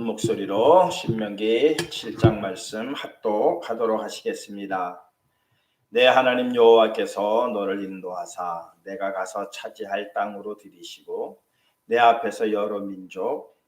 목소리로 신명기 7장 말씀 합독하도록 하시겠습니다. 내 하나님 여호와께서 너를 인도하사 내가 가서 차지할 땅으로 들이시고 내 앞에서 여러 민족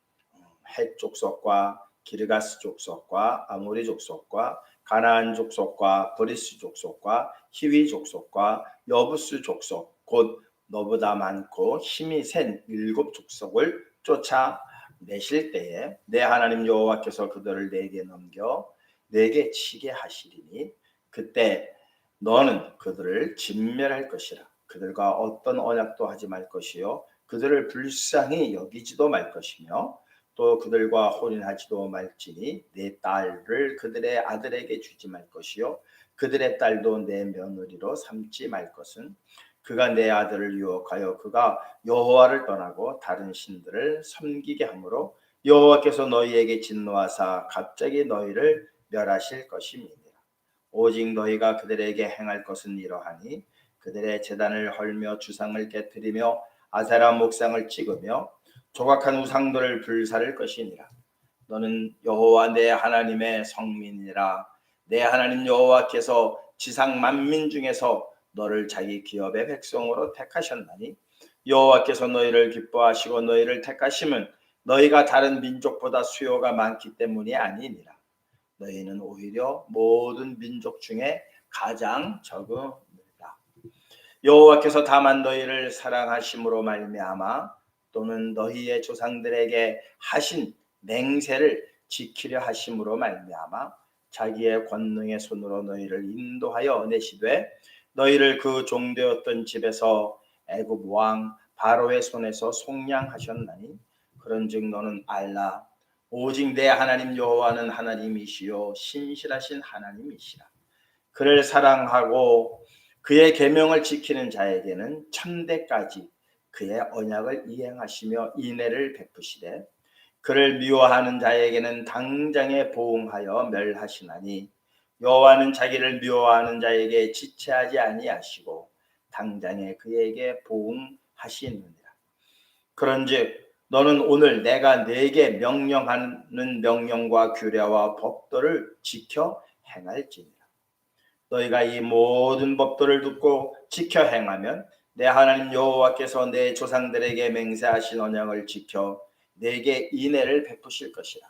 헷 족속과 기르가스 족속과 아모리 족속과 가나안 족속과 브리스 족속과 히위 족속과 여부스 족속 곧 너보다 많고 힘이 센 7 족속을 쫓아 내실 때에 내 하나님 여호와께서 그들을 내게 넘겨 내게 치게 하시리니 그때 너는 그들을 진멸할 것이라. 그들과 어떤 언약도 하지 말 것이요 그들을 불쌍히 여기지도 말 것이며 또 그들과 혼인하지도 말지니 내 딸을 그들의 아들에게 주지 말 것이요 그들의 딸도 내 며느리로 삼지 말 것은 그가 내 아들을 유혹하여 그가 여호와를 떠나고 다른 신들을 섬기게 하므로 여호와께서 너희에게 진노하사 갑자기 너희를 멸하실 것임이니라. 오직 너희가 그들에게 행할 것은 이러하니 그들의 제단을 헐며 주상을 깨뜨리며 아세라 목상을 찍으며 조각한 우상들을 불사를 것이니라. 너는 여호와 내 하나님의 성민이라. 내 하나님 여호와께서 지상 만민 중에서 너를 자기 기업의 백성으로 택하셨나니 여호와께서 너희를 기뻐하시고 너희를 택하심은 너희가 다른 민족보다 수요가 많기 때문이 아니니라. 너희는 오히려 모든 민족 중에 가장 적음이라. 여호와께서 다만 너희를 사랑하심으로 말미암아 또는 너희의 조상들에게 하신 맹세를 지키려 하심으로 말미암아 자기의 권능의 손으로 너희를 인도하여 내시되 너희를 그 종되었던 집에서 애굽 왕 바로의 손에서 속량하셨나니 그런즉 너는 알라. 오직 내 하나님 여호와는 하나님이시요 신실하신 하나님이시라. 그를 사랑하고 그의 계명을 지키는 자에게는 천대까지 그의 언약을 이행하시며 인애를 베푸시되 그를 미워하는 자에게는 당장에 보응하여 멸하시나니 여호와는 자기를 미워하는 자에게 지체하지 아니하시고 당장에 그에게 보응하시느니라. 그런즉 너는 오늘 내가 네게 명령하는 명령과 규례와 법도를 지켜 행할지니라. 너희가 이 모든 법도를 듣고 지켜 행하면 내 하나님 여호와께서 내 조상들에게 맹세하신 언약을 지켜 내게 인애를 베푸실 것이라.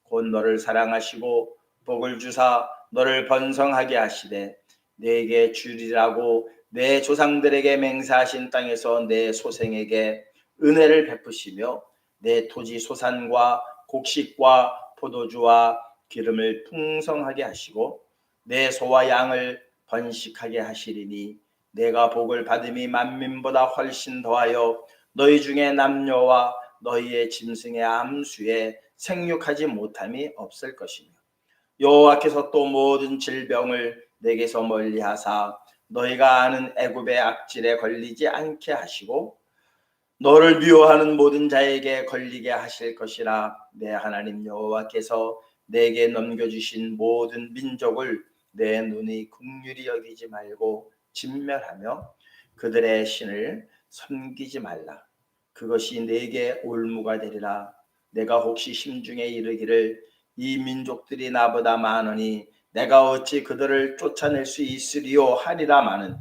곧 너를 사랑하시고 복을 주사 너를 번성하게 하시되 내게 주리라고 내 조상들에게 맹세하신 땅에서 내 소생에게 은혜를 베푸시며 내 토지 소산과 곡식과 포도주와 기름을 풍성하게 하시고 내 소와 양을 번식하게 하시리니 내가 복을 받음이 만민보다 훨씬 더하여 너희 중에 남녀와 너희의 짐승의 암수에 생육하지 못함이 없을 것이며 여호와께서 또 모든 질병을 내게서 멀리하사 너희가 아는 애굽의 악질에 걸리지 않게 하시고 너를 미워하는 모든 자에게 걸리게 하실 것이라. 내 하나님 여호와께서 내게 넘겨주신 모든 민족을 내 눈이 긍휼히 여기지 말고 진멸하며 그들의 신을 섬기지 말라. 그것이 내게 올무가 되리라. 내가 혹시 심중에 이르기를 이 민족들이 나보다 많으니 내가 어찌 그들을 쫓아낼 수 있으리요 하리라마는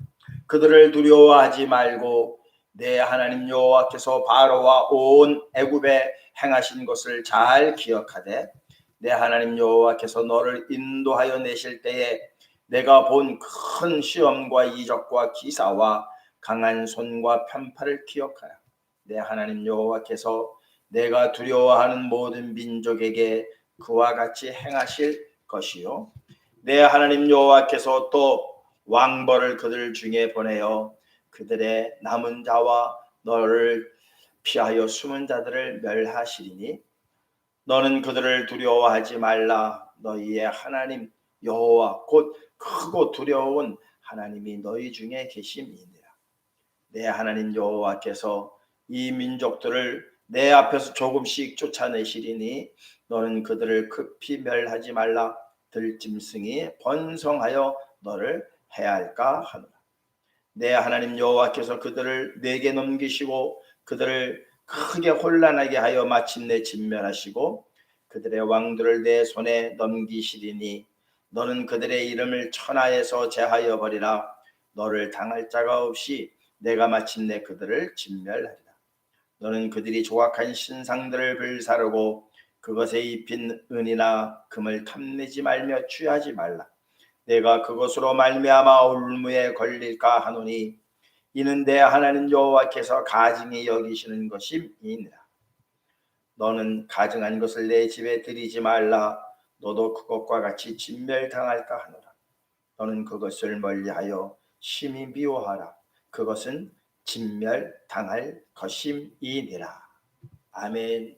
그들을 두려워하지 말고 내 하나님 여호와께서 바로와 온 애굽에 행하신 것을 잘 기억하되 내 하나님 여호와께서 너를 인도하여 내실 때에 내가 본 큰 시험과 이적과 기사와 강한 손과 편팔을 기억하라. 내 하나님 여호와께서 내가 두려워하는 모든 민족에게 그와 같이 행하실 것이요 내 하나님 여호와께서 또 왕벌을 그들 중에 보내어 그들의 남은 자와 너를 피하여 숨은 자들을 멸하시리니 너는 그들을 두려워하지 말라. 너희의 하나님 여호와 곧 크고 두려운 하나님이 너희 중에 계심이니라. 내 하나님 여호와께서 이 민족들을 내 앞에서 조금씩 쫓아내시리니 너는 그들을 급히 멸하지 말라. 들짐승이 번성하여 너를 해할까 하노라. 내 하나님 여호와께서 그들을 내게 넘기시고 그들을 크게 혼란하게 하여 마침내 진멸하시고 그들의 왕들을 내 손에 넘기시리니 너는 그들의 이름을 천하에서 제하여 버리라. 너를 당할 자가 없이 내가 마침내 그들을 진멸하리라. 너는 그들이 조각한 신상들을 불사르고 그것에 입힌 은이나 금을 탐내지 말며 취하지 말라. 내가 그것으로 말미암아 올무에 걸릴까 하노니 이는 내 하나님 여호와께서 가증히 여기시는 것임이니라. 너는 가증한 것을 내 집에 들이지 말라. 너도 그것과 같이 진멸당할까 하노라. 너는 그것을 멀리하여 심히 미워하라. 그것은 진멸당할 것임이니라. 아멘.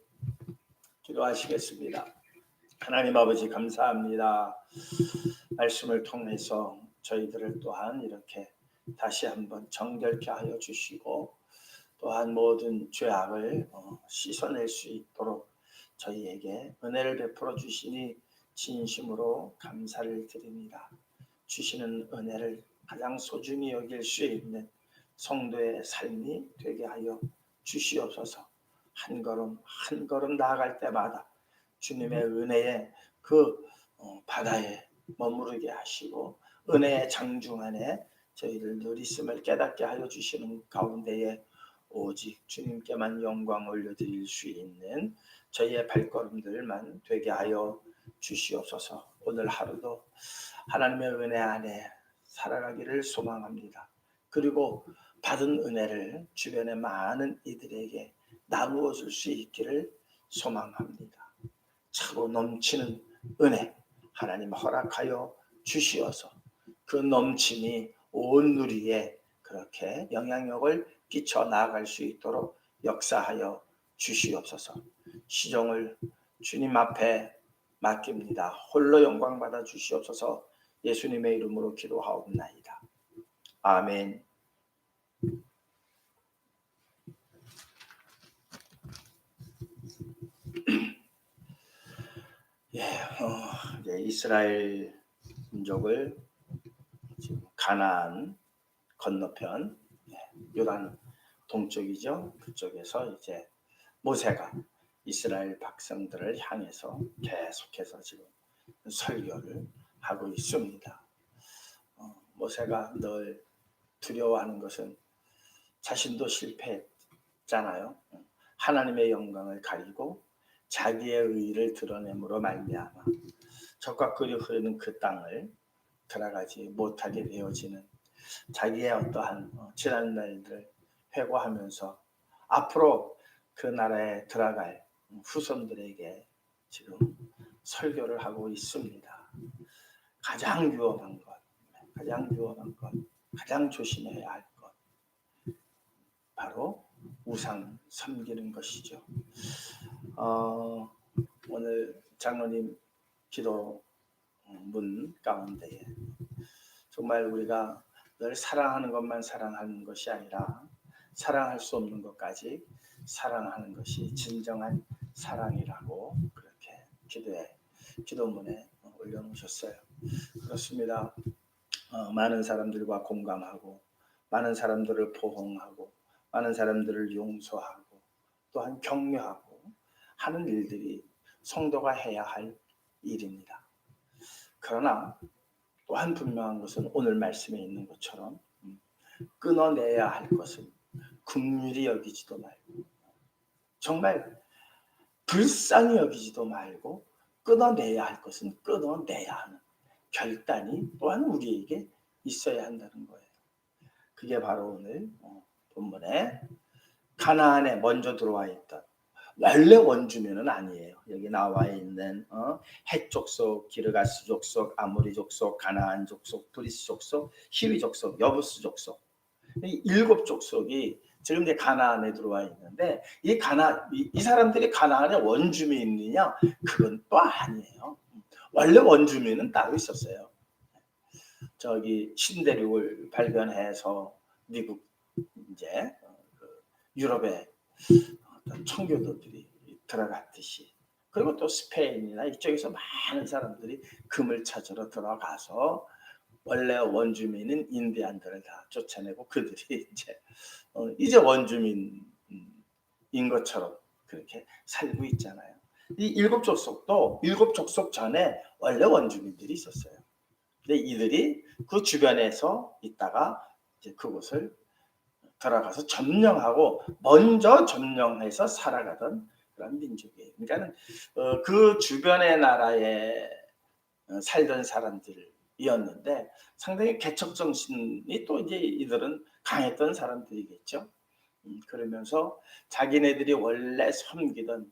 기도하시겠습니다. 하나님 아버지 감사합니다. 말씀을 통해서 저희들을 또한 이렇게 다시 한번 정결케 하여 주시고 또한 모든 죄악을 씻어낼 수 있도록 저희에게 은혜를 베풀어 주시니 진심으로 감사를 드립니다. 주시는 은혜를 가장 소중히 여길 수 있는 성도의 삶이 되게 하여 주시옵소서. 한 걸음 한 걸음 나아갈 때마다 주님의 은혜의 그 바다에 머무르게 하시고 은혜의 장중 안에 저희를 늘 있음을 깨닫게 하여 주시는 가운데에 오직 주님께만 영광 올려드릴 수 있는 저희의 발걸음들만 되게 하여 주시옵소서. 오늘 하루도 하나님의 은혜 안에 살아가기를 소망합니다. 그리고 받은 은혜를 주변의 많은 이들에게 나누어 줄 수 있기를 소망합니다. 차고 넘치는 은혜 하나님 허락하여 주시어서 그 넘침이 온 누리에 그렇게 영향력을 끼쳐 나아갈 수 있도록 역사하여 주시옵소서. 시종을 주님 앞에 맡깁니다. 홀로 영광 받아 주시옵소서. 예수님의 이름으로 기도하옵나이다. 아멘. 이제 이스라엘 민족을 지금 가나안 건너편 요단 동쪽이죠. 그쪽에서 이제 모세가 이스라엘 백성들을 향해서 계속해서 지금 설교를 하고 있습니다. 모세가 늘 두려워하는 것은 자신도 실패했잖아요. 하나님의 영광을 가리고 자기의 의의를 드러냄으로 말미암아 적과 꿀이 흐르는 그 땅을 들어가지 못하게 되어지는 자기의 어떠한 지난 날들을 회고하면서 앞으로 그 나라에 들어갈 후손들에게 지금 설교를 하고 있습니다. 가장 위험한 것, 가장 조심해야 할 것, 바로 우상 섬기는 것이죠. 오늘 장로님 기도문 가운데에 정말 우리가 늘 사랑하는 것만 사랑하는 것이 아니라 사랑할 수 없는 것까지 사랑하는 것이 진정한 사랑이라고 그렇게 기도문에 올려놓으셨어요. 그렇습니다. 많은 사람들과 공감하고 많은 사람들을 포옹하고 많은 사람들을 용서하고 또한 격려하고 하는 일들이 성도가 해야 할 일입니다. 그러나 또한 분명한 것은 오늘 말씀에 있는 것처럼 끊어내야 할 것은 긍휼히 여기지도 말고 정말 불쌍히 여기지도 말고 끊어내야 할 것은 끊어내야 하는 결단이 또한 우리에게 있어야 한다는 거예요. 그게 바로 오늘 본문에 가나안에 먼저 들어와 있던 원래 원주민은 아니에요. 여기 나와 있는 헷 족속, 기르가스 족속, 아모리 족속, 가나안 족속, 브리스 족속, 히위 족속, 여부스 족속 이 7 족속이 지금 이제 가나안에 들어와 있는데 이 사람들이 가나안에 원주민이냐? 그건 또 아니에요. 원래 원주민은 따로 있었어요. 저기 신대륙을 발견해서 미국 이제 유럽에 어떤 청교도들이 들어갔듯이 그리고 또 스페인이나 이쪽에서 많은 사람들이 금을 찾으러 들어가서 원래 원주민인 인디안들을 다 쫓아내고 그들이 이제 원주민인 것처럼 그렇게 살고 있잖아요. 이 일곱 족속도 일곱 족속 전에 원래 원주민들이 있었어요. 근데 이들이 그 주변에서 있다가 이제 그곳을 들어가서 점령하고 먼저 점령해서 살아가던 그런 민족이에요. 그러니까 그 주변의 나라에 살던 사람들이었는데 상당히 개척 정신이 또 이제 이들은 강했던 사람들이겠죠. 그러면서 자기네들이 원래 섬기던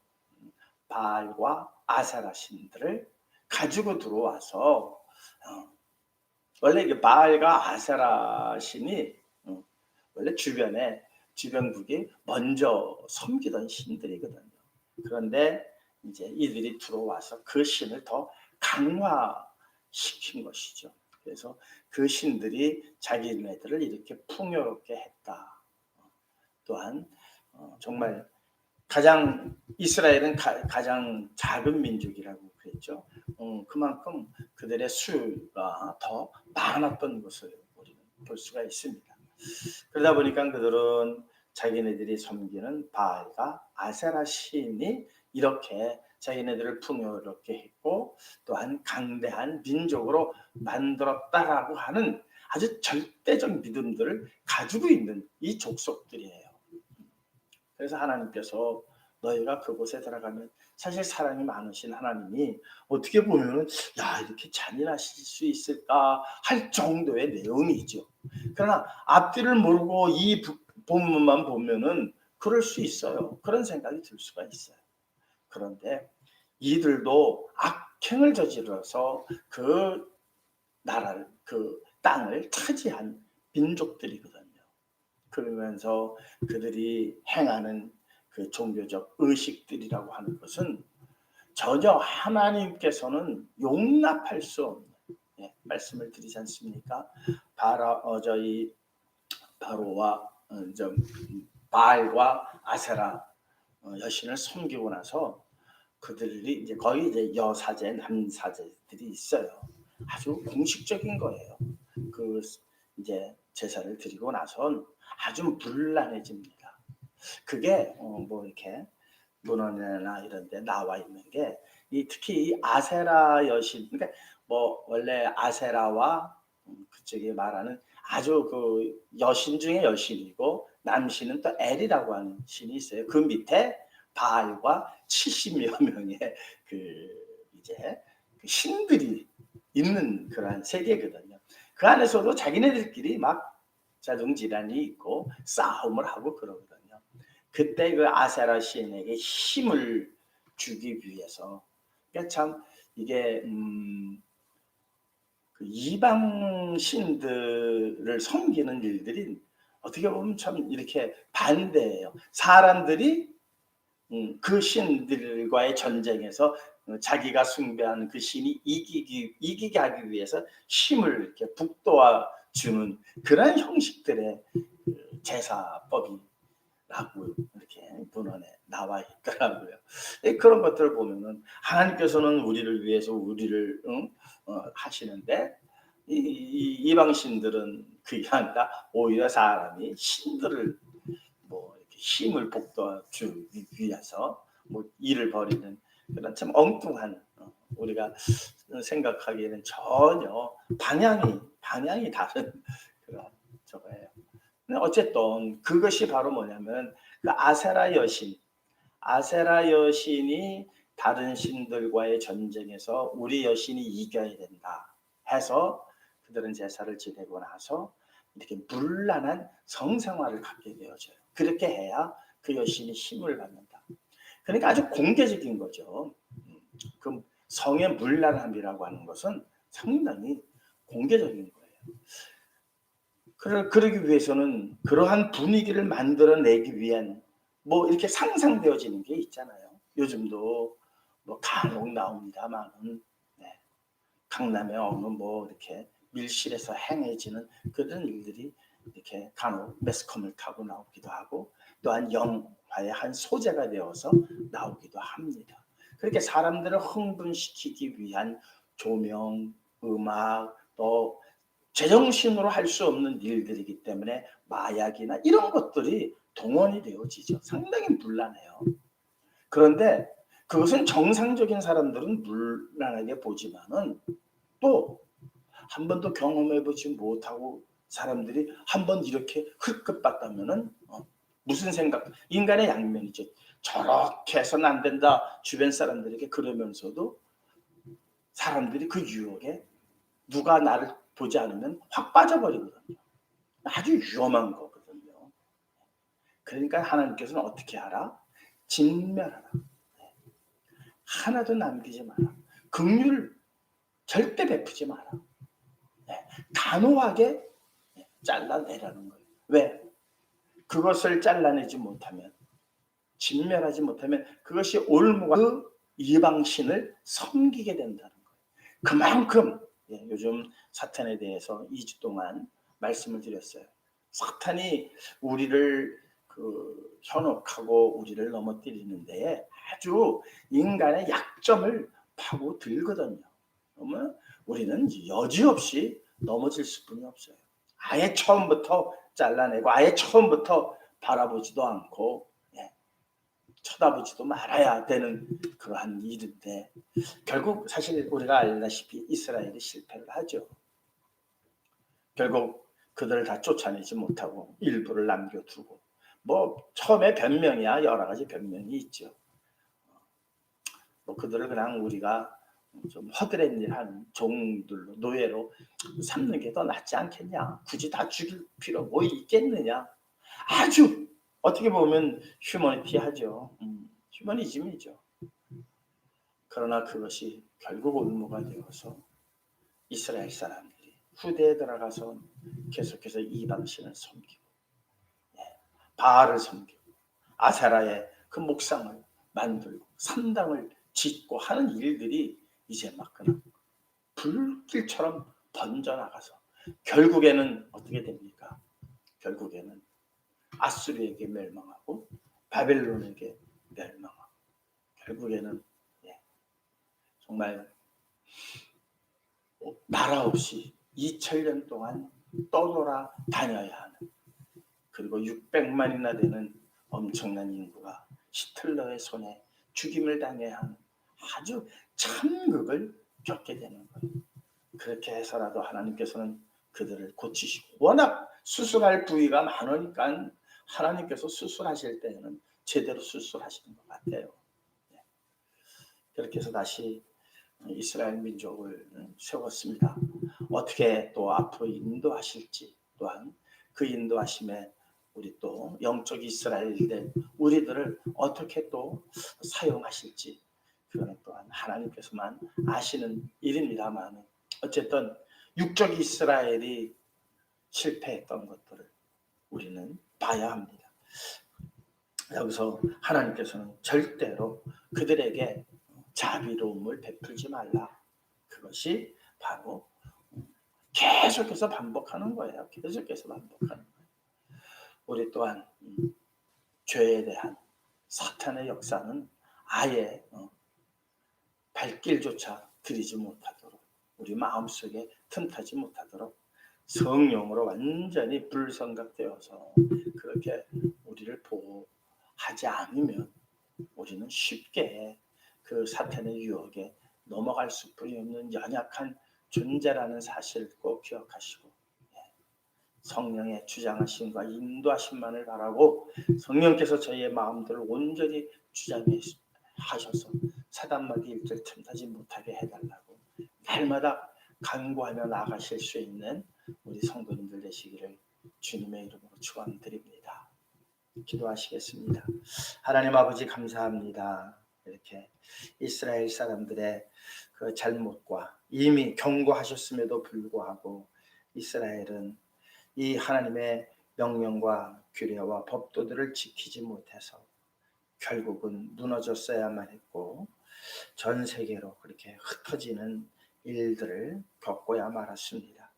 바알과 아세라 신들을 가지고 들어와서 원래 이게 바알과 아세라 신이 원래 주변국이 먼저 섬기던 신들이거든요. 그런데 이제 이들이 들어와서 그 신을 더 강화시킨 것이죠. 그래서 그 신들이 자기네들을 이렇게 풍요롭게 했다. 또한 정말 이스라엘은 가장 작은 민족이라고 그랬죠. 그만큼 그들의 수가 더 많았던 것을 우리는 볼 수가 있습니다. 그러다 보니까 그들은 자기네들이 섬기는 바알과 아세라 신이 이렇게 자기네들을 풍요롭게 했고 또한 강대한 민족으로 만들었다라고 하는 아주 절대적 믿음들을 가지고 있는 이 족속들이에요. 그래서 하나님께서 너희가 그곳에 들어가면 사실 사랑이 많으신 하나님이 어떻게 보면은 야 이렇게 잔인하실 수 있을까 할 정도의 내용이죠. 그러나 앞뒤를 모르고 이 본문만 보면은 그럴 수 있어요. 그런 생각이 들 수가 있어요. 그런데 이들도 악행을 저질러서 그 나라를 그 땅을 차지한 민족들이거든요. 그러면서 그들이 행하는 그 종교적 의식들이라고 하는 것은 전혀 하나님께서는 용납할 수 없는 말씀을 드리지 않습니까? 저희 바로와 바알과 아세라 여신을 섬기고 나서 그들이 이제 거의 이제 여사제, 남사제들이 있어요. 아주 공식적인 거예요. 그 이제 제사를 드리고 나선 아주 불란해집니다. 그게 뭐 이렇게 문헌이나 이런 데 나와 있는 게 특히 이 아세라 여신 그러니까 뭐 원래 아세라와 그쪽이 말하는 아주 그 여신 중에 여신이고 남신은 또 엘이라고 하는 신이 있어요. 그 밑에 바알과 70여 명의 그 이제 신들이 있는 그러한 세계거든요. 그 안에서도 자기네들끼리 막 자중질환이 있고 싸움을 하고 그러거든요. 그때 그 아세라 신에게 힘을 주기 위해서 그러니까 참 이게 그 이방 신들을 섬기는 일들이 어떻게 보면 참 이렇게 반대예요. 사람들이 그 신들과의 전쟁에서 자기가 숭배하는 그 신이 이기게 하기 위해서 힘을 이렇게 북돋아 주는 그런 형식들의 제사법이라고 이렇게 문헌에 나와 있더라고요. 그런 것들을 보면은 하나님께서는 우리를 위해서 우리를 하시는데 이방 신들은 그게 아니라 오히려 사람이 신들을 뭐 이렇게 힘을 북돋아 주기 위해서 뭐 일을 벌이는 그런 참 엉뚱한 우리가 생각하기에는 전혀 방향이 다른 그런 저거예요. 근데 어쨌든 그것이 바로 뭐냐면 그 아세라 여신이 다른 신들과의 전쟁에서 우리 여신이 이겨야 된다 해서 그들은 제사를 지내고 나서 이렇게 문란한 성생활을 갖게 되어져요. 그렇게 해야 그 여신이 힘을 받는다. 그러니까 아주 공개적인 거죠. 그 성의 문란함이라고 하는 것은 상당히 공개적인 거예요. 그러기 위해서는 그러한 분위기를 만들어내기 위한 뭐 이렇게 상상되어지는 게 있잖아요. 요즘도 뭐 간혹 나옵니다만은 강남에 어느 뭐 이렇게 밀실에서 행해지는 그런 일들이 이렇게 간혹 매스컴을 타고 나오기도 하고 또한 영화의 한 소재가 되어서 나오기도 합니다. 그렇게 사람들을 흥분시키기 위한 조명, 음악 또 제정신으로 할 수 없는 일들이기 때문에 마약이나 이런 것들이 동원이 되어지죠. 상당히 문란해요. 그런데 그것은 정상적인 사람들은 물란하게 보지만은 또 한 번도 경험해보지 못하고 사람들이 한 번 이렇게 흘끗 봤다면은 무슨 생각? 인간의 양면이죠. 저렇게 해서는 안 된다. 주변 사람들에게 그러면서도 사람들이 그 유혹에 누가 나를 보지 않으면 확 빠져버리거든요. 아주 위험한 거거든요. 그러니까 하나님께서는 어떻게 하라? 진멸하라. 하나도 남기지 마라. 긍휼 절대 베푸지 마라. 단호하게 잘라내라는 거예요. 왜? 그것을 잘라내지 못하면, 진멸하지 못하면 그것이 올무가 그 이방신을 섬기게 된다는 거예요. 그만큼 요즘 사탄에 대해서 2주 동안 말씀을 드렸어요. 사탄이 우리를 현혹하고 우리를 넘어뜨리는데 아주 인간의 약점을 파고 들거든요. 그러면 우리는 여지없이 넘어질 수뿐이 없어요. 아예 처음부터 잘라내고 아예 처음부터 바라보지도 않고 쳐다보지도 말아야 되는 그러한 일인데 결국 사실 우리가 알다시피 이스라엘이 실패를 하죠. 결국 그들을 다 쫓아내지 못하고 일부를 남겨두고 뭐 처음에 변명이야 여러 가지 변명이 있죠. 뭐 그들을 그냥 우리가 좀 허드렛 일하는 종들로 노예로 삼는 게 더 낫지 않겠냐. 굳이 다 죽일 필요 뭐 있겠느냐. 아주 어떻게 보면 휴머니티하죠. 휴머니즘이죠. 그러나 그것이 결국 올무가 되어서 이스라엘 사람들이 후대에 들어가서 계속해서 이방신을 섬기고 바알을 섬기고 아세라의 그 목상을 만들고 산당을 짓고 하는 일들이 이제 막 그냥 불길처럼 번져나가서 결국에는 어떻게 됩니까? 결국에는 아수르에게 멸망하고 바벨론에게 멸망하고 결국에는 정말 나라 없이 2000년 동안 떠돌아 다녀야 하는 그리고 600만이나 되는 엄청난 인구가 히틀러의 손에 죽임을 당해야 하는 아주 참극을 겪게 되는 거예요. 그렇게 해서라도 하나님께서는 그들을 고치시고 워낙 수술할 부위가 많으니까 하나님께서 수술하실 때에는 제대로 수술하시는 것 같아요. 그렇게 해서 다시 이스라엘 민족을 세웠습니다. 어떻게 또 앞으로 인도하실지 또한 그 인도하심에 우리 또 영적 이스라엘들 우리들을 어떻게 또 사용하실지 그거는 또한 하나님께서만 아시는 일입니다만 어쨌든 육적 이스라엘이 실패했던 것들을 우리는 봐야 합니다. 여기서 하나님께서는 절대로 그들에게 자비로움을 베풀지 말라. 그것이 바로 계속해서 반복하는 거예요. 계속해서 반복하는 거예요. 우리 또한 죄에 대한 사탄의 역사는 아예 발길조차 들이지 못하도록 우리 마음속에 틈타지 못하도록 성령으로 완전히 불성각되어서 그렇게 우리를 보호하지 않으면 우리는 쉽게 그 사탄의 유혹에 넘어갈 수뿐이 없는 연약한 존재라는 사실을 꼭 기억하시고 성령의 주장하심과 인도하심만을 바라고 성령께서 저희의 마음들을 온전히 주장하셔서 사단마귀 일들 틈타지 못하게 해달라고 날마다 간구하며 나가실 수 있는 우리 성도님들 되시기를 주님의 이름으로 축원드립니다. 기도하시겠습니다. 하나님 아버지 감사합니다. 이렇게 이스라엘 사람들의 그 잘못과 이미 경고하셨음에도 불구하고 이스라엘은 이 하나님의 명령과 규례와 법도들을 지키지 못해서 결국은 무너졌어야만 했고 전 세계로 그렇게 흩어지는 일들을 겪어야 말았습니다.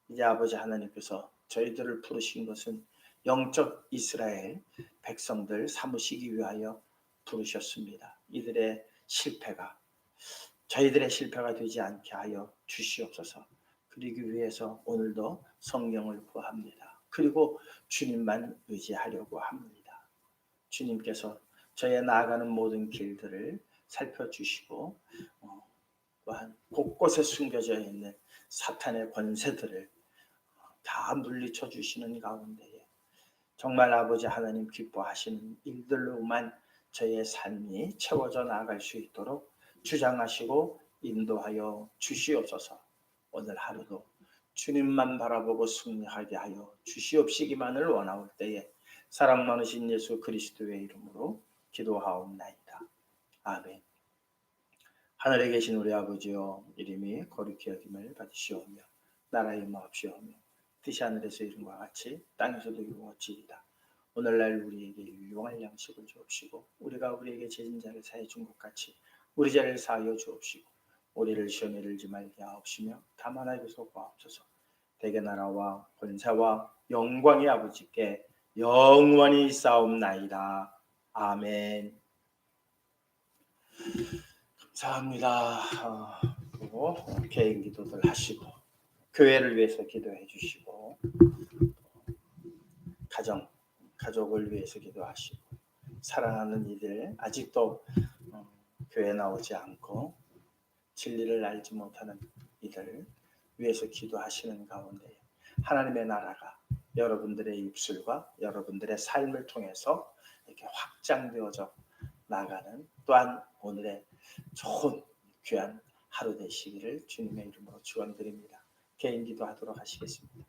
이제 아버지 하나님께서 저희들을 부르신 것은 영적 이스라엘 백성들 삼으시기 위하여 부르셨습니다. 이들의 실패가 저희들의 실패가 되지 않게 하여 주시옵소서. 그러기 위해서 오늘도 성령을 구합니다. 그리고 주님만 의지하려고 합니다. 주님께서 저의 나아가는 모든 길들을 살펴주시고 또한 곳곳에 숨겨져 있는 사탄의 권세들을 다 물리쳐 주시는 가운데에 정말 아버지 하나님 기뻐하시는 일들로만 저의 삶이 채워져 나갈 수 있도록 주장하시고 인도하여 주시옵소서. 오늘 하루도 주님만 바라보고 승리하게 하여 주시옵시기만을 원하올 때에 사랑 많으신 예수 그리스도의 이름으로 기도하옵나이다. 아멘. 하늘에 계신 우리 아버지여, 이름이 거룩히 여김을 받으시오며 나라의 마옵시오며 뜻이 하늘에서 이룬 것 같이 땅에서도 이루어지이다. 오늘날 우리에게 유용할 양식을 주옵시고 우리가 우리에게 죄진 자를 사해 준 것 같이 우리 죄를 사하여 주옵시고 우리를 시험에 들지 말게 하옵시며 다만 하에서 구하옵소서. 대개 나라와 권세와 영광이 아버지께 영원히 싸움나이다. 아멘. 감사합니다. 그리고 개인 기도들 하시고 교회를 위해서 기도해 주시고 가족을 위해서 기도하시고 사랑하는 이들 아직도 교회 나오지 않고 진리를 알지 못하는 이들 위해서 기도하시는 가운데 하나님의 나라가 여러분들의 입술과 여러분들의 삶을 통해서 이렇게 확장되어져 나가는 또한 오늘의 좋은 귀한 하루 되시기를 주님의 이름으로 축원드립니다. 개인 기도하도록 하시겠습니다.